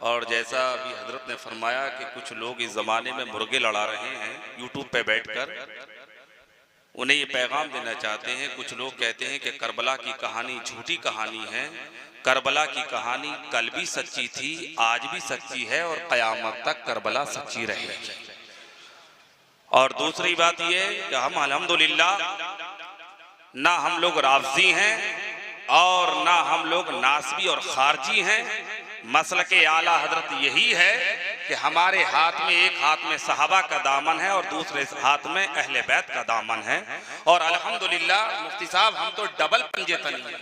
और जैसा अभी हजरत ने फरमाया कि कुछ लोग इस ज़माने में मुर्गे लड़ा रहे हैं यूट्यूब पे बैठकर, उन्हें ये पैगाम देना चाहते हैं। कुछ लोग कहते हैं कि करबला की कहानी झूठी कहानी है। करबला की कहानी कल भी सच्ची थी, आज भी सच्ची है और क़यामत तक करबला सच्ची रहेगी। और दूसरी बात यह कि हम अल्हम्दुलिल्लाह ना हम लोग राफ़ज़ी हैं और ना हम लोग नासबी और खारजी हैं। मसलके आला हजरत यही है कि हमारे हाथ में एक हाथ में सहाबा का दामन है और दूसरे हाथ में अहले बैत का दामन है। और अल्हम्दुलिल्लाह मुफ्ती साहब हम तो डबल पंजे तनी हैं,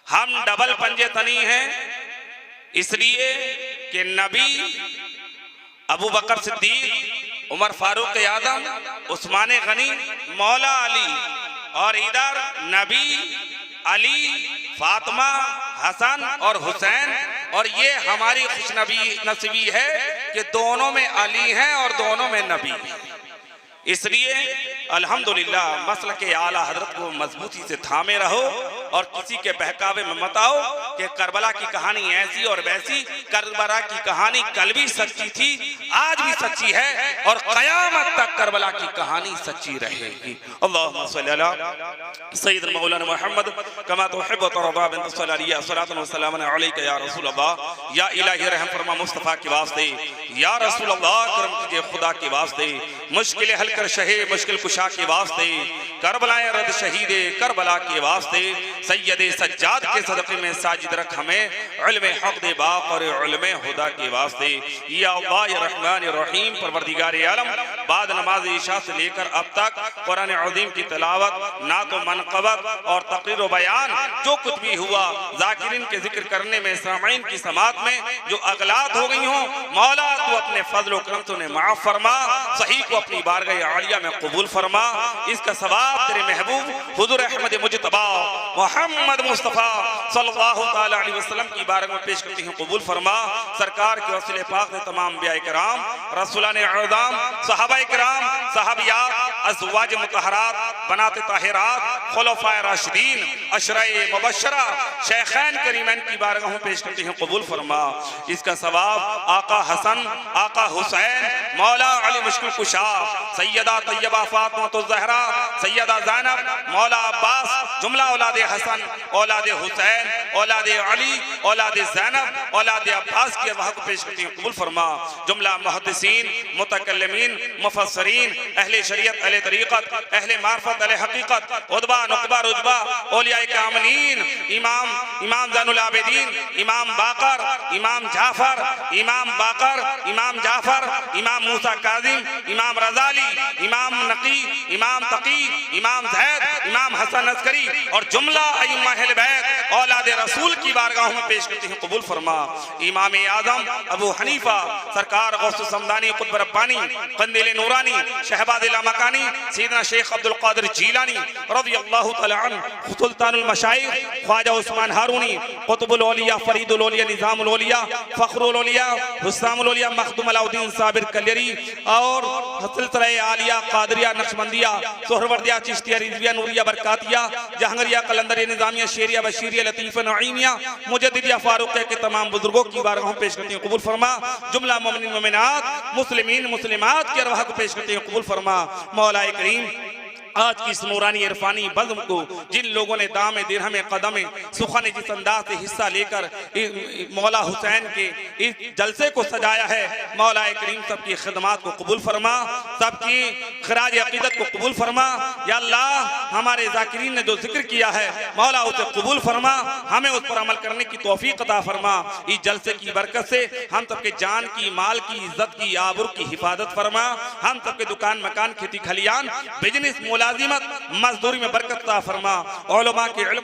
हम डबल पंजे तनी हैं, इसलिए कि नबी, अबू बकर सिद्दीक, उमर फारूक आज़म, उस्मान गनी, मौला अली, और इधर नबी, अली, फातिमा, हसन और हुसैन। और ये हमारी खुशनबी नसीबी है कि दोनों में अली हैं और दोनों में नबी। इसलिए अल्हम्दुलिल्लाह मसलके आला हजरत को मजबूती से थामे रहो और किसी के बहकावे में मत आओ कि करबला की कहानी ऐसी और वैसी। करबला की कहानी कल भी सच्ची थी, आज भी सच्ची है और क़यामत तक करबला की कहानी सच्ची रहेगी। अल्लाहुम्मा सल्ली अला सय्यिदना मौलाना मुहम्मद कमा तुहिब्बु व तर्दा बिन सल्लल्लाहु सलातन व सलामन अलैका या रसूल अल्लाह। या इलाही रहम फरमा मुस्तफ़ा के वास्ते, या रसूल अल्लाह करम कीजिए खुदा के वास्ते, मुश्किल हल कर शहे मुश्किल कुशा के वास्ते, करबलाए रद शहीदे करबला के वास्ते, सैयदे सज्जाद के सदक़े में साजिद रख हमें, इल्मे हक़ दे बाप और इल्मे हुदा के वास्ते। या अल्लाह या रहमान या रहीम परवरदिगार आलम, बाद नमाज इशा से लेकर अब तक कुरान अज़ीम की तिलावत, नात व मनक़बत और तक़रीर व बयान जो कुछ भी हुआ, ज़ाकिरीन के जिक्र करने में, सामईन की समात में जो अगलात हो गई हों, मौला तू अपने फज़ल व करम से उन्हें माफ़ फरमा, सही को अपनी बारगाह आलिया में कबूल फरमा। इसका सवाब तेरे महबूब हुज़ूर अहमद मुजतबा मोहम्मद मुस्तफ़ा सल्लल्लाहु ताला अलैहि वसल्लम की बारगाह में पेश करती हूँ, कबूल फरमा। सरकार के वसीले पाक ने तमाम अंबिया किराम, रसूलाने आज़म, सहाबाए किराम, सहाबियात, अज़वाज मुतहरात, बनाते ताहिरात, खुलफाए राशिदीन, अशराए मुबश्शरा, शेखैन करीमैन की बारगाह में पेश करती हूँ, कबूल फरमा। इसका सवाब आका हसन, आका हुसैन, मौला अली मुश्किल कुशा, सैयदा तैयबा फातिमा तो ज़हरा, सैयदा ज़ैनब, मौला अब्बास, जुमला औलाद हसन, औलाद हुसैन, औलाद अली, औलाद ज़ैनब, औलाद अब्बास की वहाँ को पेश करती हूँ, कबूल फरमा। जुमला मुहद्दिसीन, मुतकल्लिमीन, मुफस्सरीन, अहले शरीयत, अहले तरीक़त, अहले मार्फत, अहले हकीकत, उदबा, नुक़बा, रुजबा, औलियाए कामिलीन, इमाम ज़ैनुल आबिदीन, इमाम बाकर, इमाम जाफ़र, इमाम बाकर, इमाम जाफ़र, इमाम मूसा काज़िम, इमाम रज़ाली, इमाम नकी, इमाम तकी, इमाम ज़ैद, इमाम हसन अस्करी और जुमला अइम्मा अहले बैत औलाद रसूल की बारगाहों में पेश करती हूँ, कबूल फरमा। इमाम आज़म अबू हनीफा सरकार गौस समदानी, कुतुब रब्बानी, कंदील नूरानी, शहबाद लामकानी, सैयदना शेख अब्दुल कादिर जीलानी रज़ियल्लाहु तआला अन्हु, सुल्तानुल मशाइख ख्वाजा उस्मान हारूनी, कुतुबुल औलिया, फरीदुल औलिया, निज़ामुल औलिया, फ़ख्रुल औलिया, हुस्सामुल औलिया, मखदूम अलाउद्दीन साबिर कलियरी और सिलसिला आलिया, कादरिया, नक्शबंदिया, सोहरवर्दिया, चिश्तिया, रिज़विया, नूरिया, बरकातिया, जहांगरिया, कलंदरिया, निज़ामिया, शेरिया, बशीरिया, लतीफ़ा, नईमिया, मुजद्दिदिया, फारूक़िया के तमाम बुजुर्गों की बारगाहों में पेश करती हूँ, कबूल फरमा। जुमला मोमिनीन मोमिनात, मुस्लिमीन मुस्लिमात की अरवाह को पेश करती हूँ, कबूल फरमा। मौलाए करीम आज की इस नूरानी इरफानी बज़्म को जिन लोगों ने दाम दिरहम कदम सुखन जिस अंदाज से हिस्सा लेकर मौला हुसैन के इस जलसे को सजाया है, मौला करीम सबकी खिदमात को कबूल फरमा, सबकी खराज अकीदत को कबूल फरमा। या अल्लाह हमारे ज़ाकिरीन ने जो जिक्र किया है मौला उसे कबूल फरमा, हमें उस पर अमल करने की तौफीक अता फरमा। इस जलसे की बरकत से हम सबके जान की, माल की, इज्जत की, आबरू की हिफाजत फरमा। हम सबके दुकान मकान, खेती खलियान, बिजनेस, मुलाजिमत, मजदूरी में बरकत अता फरमा। उलमा के